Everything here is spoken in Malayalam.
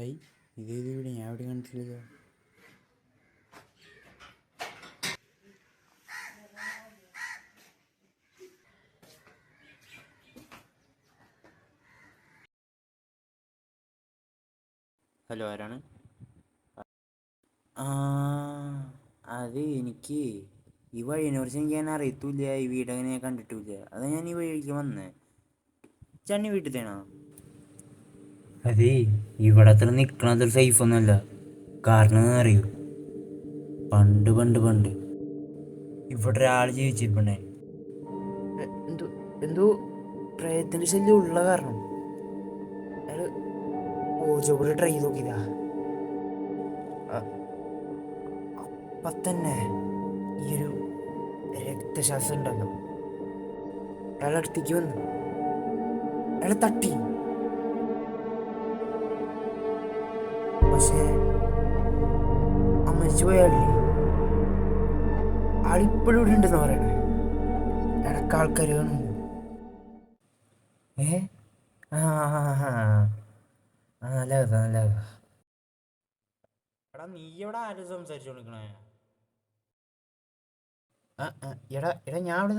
ഐ ഇതേത് വീട് ഞാൻ എവിടെ കണ്ടിട്ടില്ല. ഹലോ, ആരാണ്? ആ അത് എനിക്ക് ഈ വഴിയെക്കുറിച്ച് എനിക്ക് ഞാൻ അറിയത്തില്ല. ഈ വീടങ്ങനെ ഞാൻ കണ്ടിട്ടില്ല. അതാ ഞാൻ ഈ വഴിക്ക് വന്നേ. ചണ്ണി വീട്ടിൽ തേണോ? അതേ, ഇവിടെ അത്ര നിക്കണത്ര സേഫ് ഒന്നുമല്ല. കാരണം അറിയൂ, പണ്ട് പണ്ട് പണ്ട് ഇവിടെ ഒരാൾ ജീവിച്ചിരിപ്പുണ്ടേ. എന്തോ എന്തോ പ്രയത്തിന്റെ ശല്യം ഉള്ള കാരണം അയാള് ഓജോബിള് ട്രൈ ചെയ്ത് നോക്കിയതാ. അപ്പൊ തന്നെ ഈ ഒരു രക്തശാസ്ത്രം ഉണ്ടല്ലോ, അയാളെ അടുത്തേക്ക് വന്നു. അയാളെ തട്ടി. പക്ഷേ ആ മരിച്ചുപോയ ആളില്ലേ, ആളിപ്പോഴും ഇവിടെ ഉണ്ടെന്ന് പറയണേ. ഇടക്ക് ആൾക്കാർ കാണുന്നു. ഏ ആ നല്ല കഥ, നല്ല കഥ. എടാ, നീ എവിടെ ആരും സംസാരിച്ചോണ്ടിരിക്കണേ? എടാ എടാ, ഞാൻ ഇവിടെ